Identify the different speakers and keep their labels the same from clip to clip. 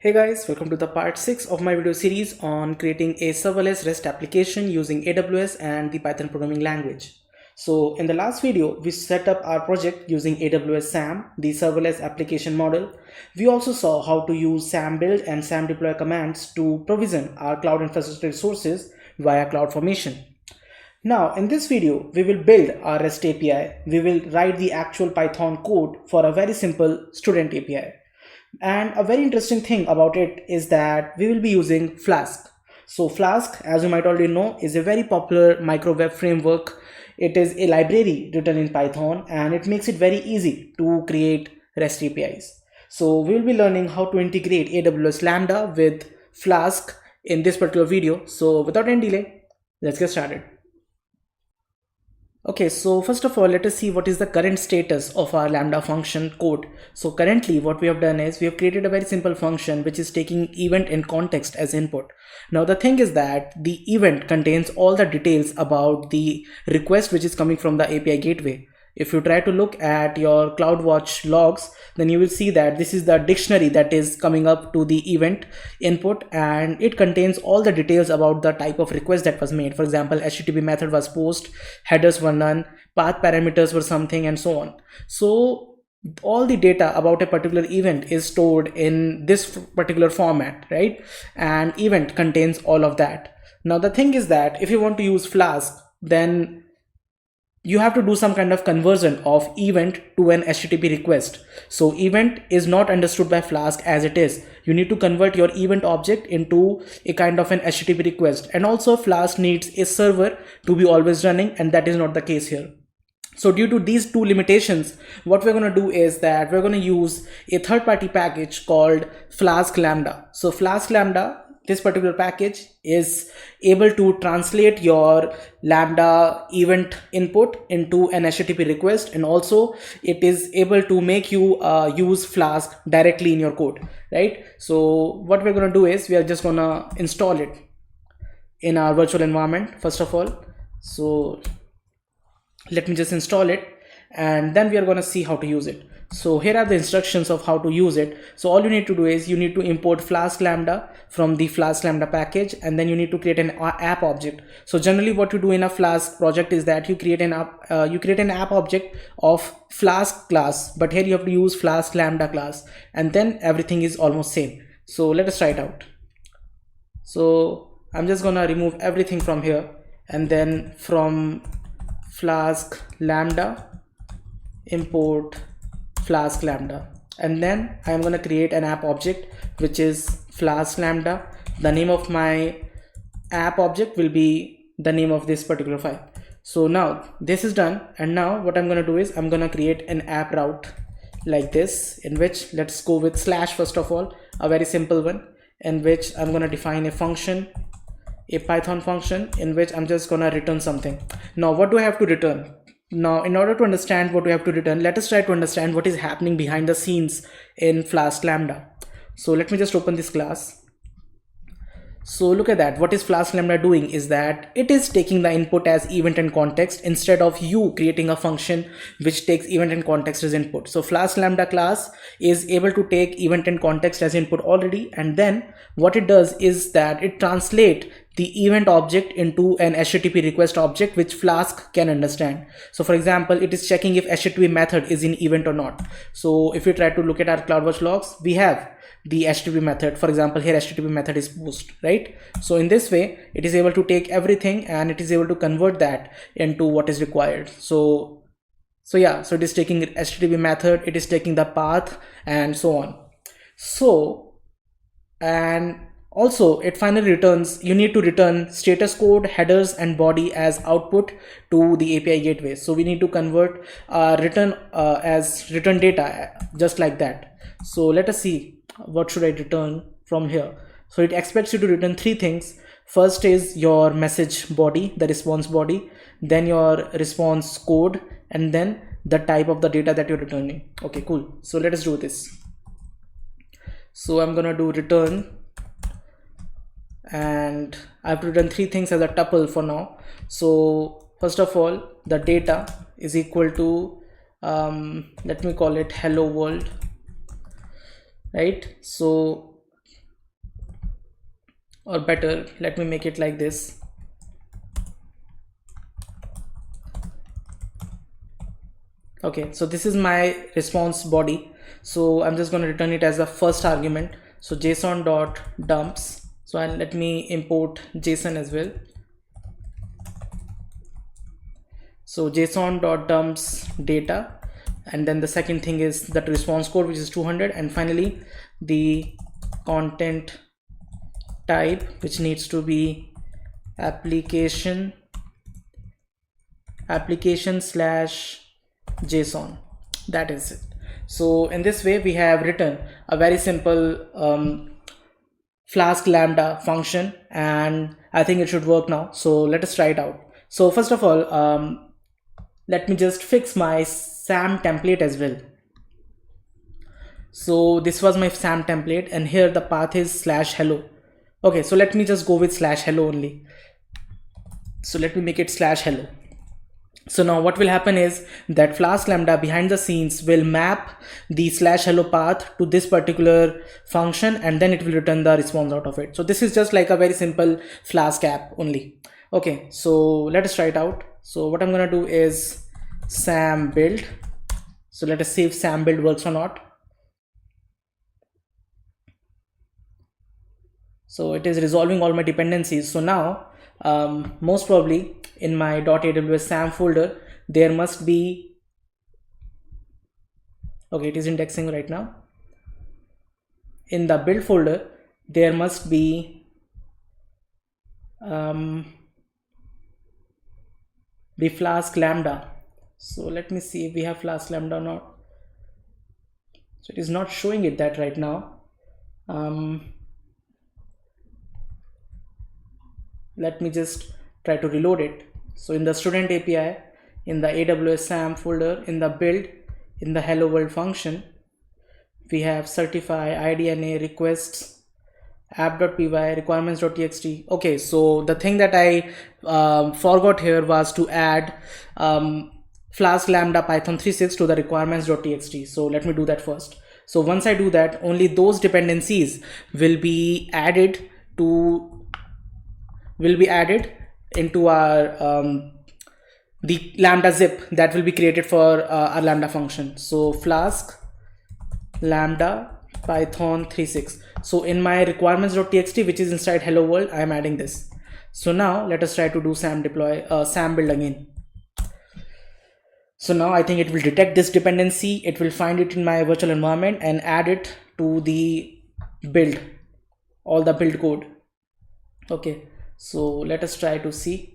Speaker 1: Hey guys, welcome to the part 6 of my video series on creating a serverless REST application using AWS and the Python programming language. So in the last video, we set up our project using AWS SAM, the serverless application model. We also saw how to use SAM build and SAM deploy commands to provision our cloud infrastructure resources via CloudFormation. Now in this video, we will build our REST API. We will write the actual Python code for a very simple student API. And a very interesting thing about it is that we will be using Flask. So Flask, as you might already know, is a very popular micro web framework. It is a library written in Python and it makes it very easy to create REST APIs. So we will be learning how to integrate AWS Lambda with Flask in this particular video. So without any delay, let's get started. Okay, so first of all, let us see what is the current status of our Lambda function code. So currently what we have done is we have created a very simple function which is taking event in context as input. Now the thing is that the event contains all the details about the request which is coming from the API gateway. If you try to look at your CloudWatch logs, then you will see that this is the dictionary that is coming up to the event input, and it contains all the details about the type of request that was made. For example, HTTP method was post, headers were none, path parameters were something, and so on. So all the data about a particular event is stored in this particular format, right? And event contains all of that. Now the thing is that if you want to use Flask, then you have to do some kind of conversion of event to an HTTP request. So event is not understood by Flask as it is. You need to convert your event object into a kind of an HTTP request. And also Flask needs a server to be always running, and that is not the case here. So due to these two limitations, what we're going to do is that we're going to use a third-party package called Flask Lambda. So Flask Lambda, this particular package, is able to translate your Lambda event input into an HTTP request, and also it is able to make you use Flask directly in your code, right? So what we're going to do is we are just going to install it in our virtual environment first of all. So let me just install it, and then we are going to see how to use it. So here are the instructions of how to use it. So all you need to do is you need to import Flask Lambda from the Flask Lambda package, and then you need to create an app object. So generally what you do in a Flask project is that you create an app object of Flask class, but here you have to use Flask Lambda class, and then everything is almost same. So let us try it out. So I'm just gonna remove everything from here, and then from Flask Lambda import Flask Lambda, and then I'm going to create an app object which is Flask Lambda. The name of my app object will be the name of this particular file. So now this is done, and now what I'm going to do is I'm going to create an app route like this, in which let's go with slash first of all, a very simple one, in which I'm going to define a function, a Python function, in which I'm just going to return something. Now what do I have to return? Now, in order to understand what we have to return, let us try to understand what is happening behind the scenes in Flask Lambda. So let me just open this class. So look at that. What is Flask Lambda doing is that it is taking the input as event and context instead of you creating a function which takes event and context as input. So Flask Lambda class is able to take event and context as input already, and then what it does is that it translates the event object into an HTTP request object which Flask can understand. So for example, it is checking if HTTP method is in event or not. So if we try to look at our CloudWatch logs, we have the HTTP method. For example, here HTTP method is post, right? So in this way, it is able to take everything and it is able to convert that into what is required. So yeah, so it is taking HTTP method, it is taking the path, and so on. So, and also it finally returns, you need to return status code, headers, and body as output to the API gateway. So we need to convert return as return data just like that. So let us see what should I return from here. So it expects you to return three things. First is your message body, the response body, then your response code, and then the type of the data that you're returning. Okay, cool. So let us do this. So I'm gonna do return, and I have to return three things as a tuple for now. So first of all, the data is equal to let me call it hello world, right? So or better, let me make it like this. Okay, so this is my response body. So I'm just going to return it as a first argument. So json.dumps. So let me import JSON as well. So json.dumps data, and then the second thing is that response code, which is 200, and finally the content type, which needs to be application slash JSON. That is it. So in this way we have written a very simple Flask Lambda function, and I think it should work now. So let us try it out. So first of all, let me just fix my SAM template as well. So this was my SAM template, and here the path is /hello. Okay, so let me just go with /hello only. So let me make it /hello. So now what will happen is that Flask Lambda behind the scenes will map the /hello path to this particular function, and then it will return the response out of it. So this is just like a very simple Flask app only. Okay, so let us try it out. So what I'm gonna do is SAM build. So let us see if SAM build works or not. So it is resolving all my dependencies. So now most probably in my .aws SAM folder there must be, okay, it is indexing right now. In the build folder there must be the Flask Lambda. So let me see if we have Flask Lambda or not. So it is not showing it that right now. Let me just try to reload it. So in the student API, in the AWS SAM folder, in the build, in the hello world function, we have certify, IDNA, requests, app.py, requirements.txt. Okay, so the thing that I forgot here was to add Flask Lambda Python 3.6 to the requirements.txt. So let me do that first. So once I do that, only those dependencies will be added into our the Lambda zip that will be created for our Lambda function. So Flask Lambda Python 3.6. So in my requirements.txt, which is inside hello world, I am adding this. So now let us try to do SAM build again. So now I think it will detect this dependency. It will find it in my virtual environment and add it to the build, all the build code. Okay, so let us try to see.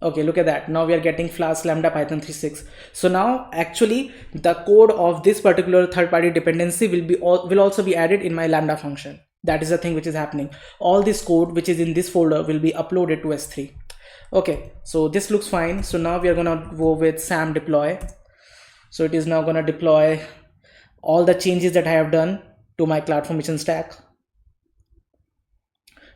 Speaker 1: Okay, look at that. Now we are getting Flask Lambda Python 3.6. So now actually the code of this particular third-party dependency will also be added in my Lambda function. That is the thing which is happening. All this code which is in this folder will be uploaded to S3. Okay, so this looks fine. So now we are gonna go with SAM deploy. So it is now gonna deploy all the changes that I have done to my CloudFormation stack.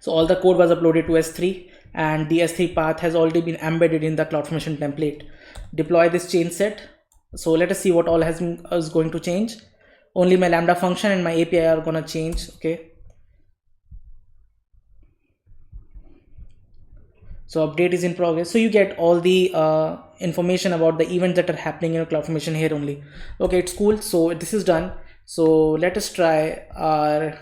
Speaker 1: So all the code was uploaded to S3, and the S3 path has already been embedded in the CloudFormation template. Deploy this change set. So let us see what all is going to change. Only my Lambda function and my API are gonna change. Okay. So update is in progress. So you get all the information about the events that are happening in CloudFormation here only. Okay, it's cool. So this is done. So let us try our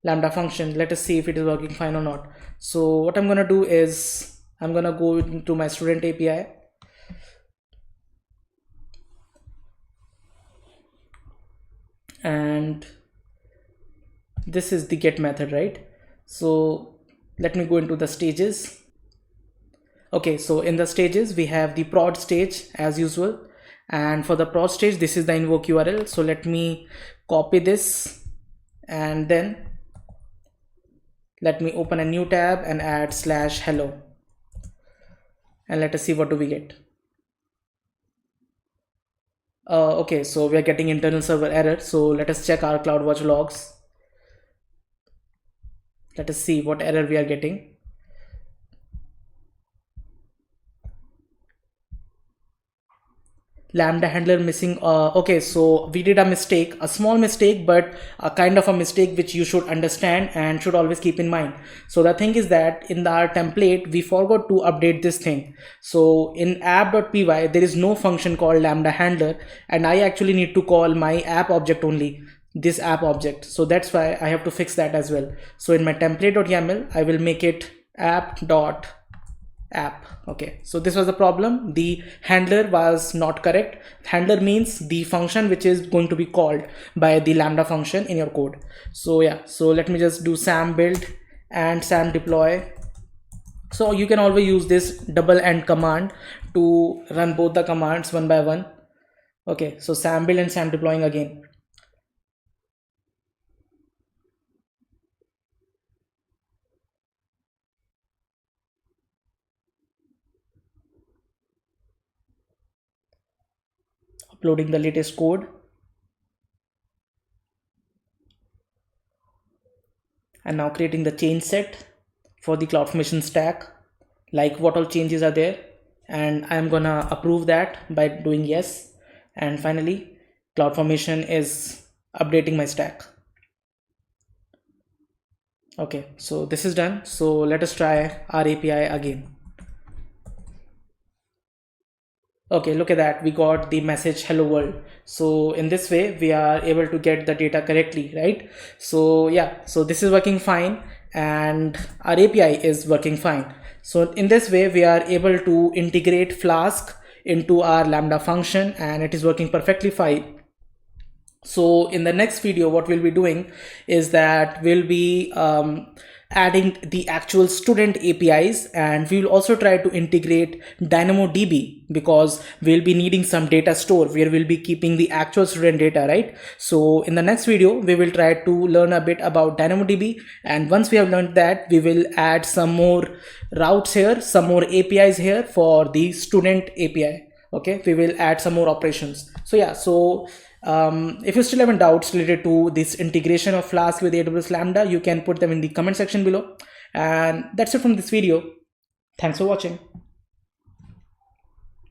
Speaker 1: Lambda function. Let us see if it is working fine or not. So what I'm gonna do is I'm gonna go into my student API. And this is the get method, right? So let me go into the stages. Okay, so in the stages we have the prod stage as usual, and for the prod stage this is the invoke URL. So let me copy this and then let me open a new tab and add /hello, and let us see what do we get. Okay, so we are getting internal server error. So let us check our CloudWatch logs. Let us see what error we are getting. Lambda handler missing. Okay, so we did a mistake, a small mistake, but a kind of a mistake which you should understand and should always keep in mind. So the thing is that in our template we forgot to update this thing. So in app.py there is no function called Lambda handler, and I actually need to call my app object only, this app object. So that's why I have to fix that as well. So in my template.yaml I will make it app.app. Okay, so this was the problem. The handler was not correct. Handler means the function which is going to be called by the Lambda function in your code. So yeah, so let me just do sam build and sam deploy. So you can always use this double end command to run both the commands one by one. Okay, so sam build and sam deploying again. Uploading the latest code. And now creating the change set for the CloudFormation stack, like what all changes are there, and I'm gonna approve that by doing yes. And finally CloudFormation is updating my stack. Okay, so this is done. So let us try our API again. Okay, look at that, we got the message hello world. So in this way we are able to get the data correctly, right? So yeah, so this is working fine and our API is working fine. So in this way we are able to integrate Flask into our Lambda function and it is working perfectly fine. So in the next video what we'll be doing is that we'll be adding the actual student APIs, and we will also try to integrate DynamoDB because we'll be needing some data store where we'll be keeping the actual student data, right? So in the next video we will try to learn a bit about DynamoDB, and once we have learned that we will add some more routes here, some more APIs here for the student API. Okay, we will add some more operations. So yeah, so if you still have any doubts related to this integration of Flask with AWS Lambda, you can put them in the comment section below. And that's it from this video. Thanks for watching.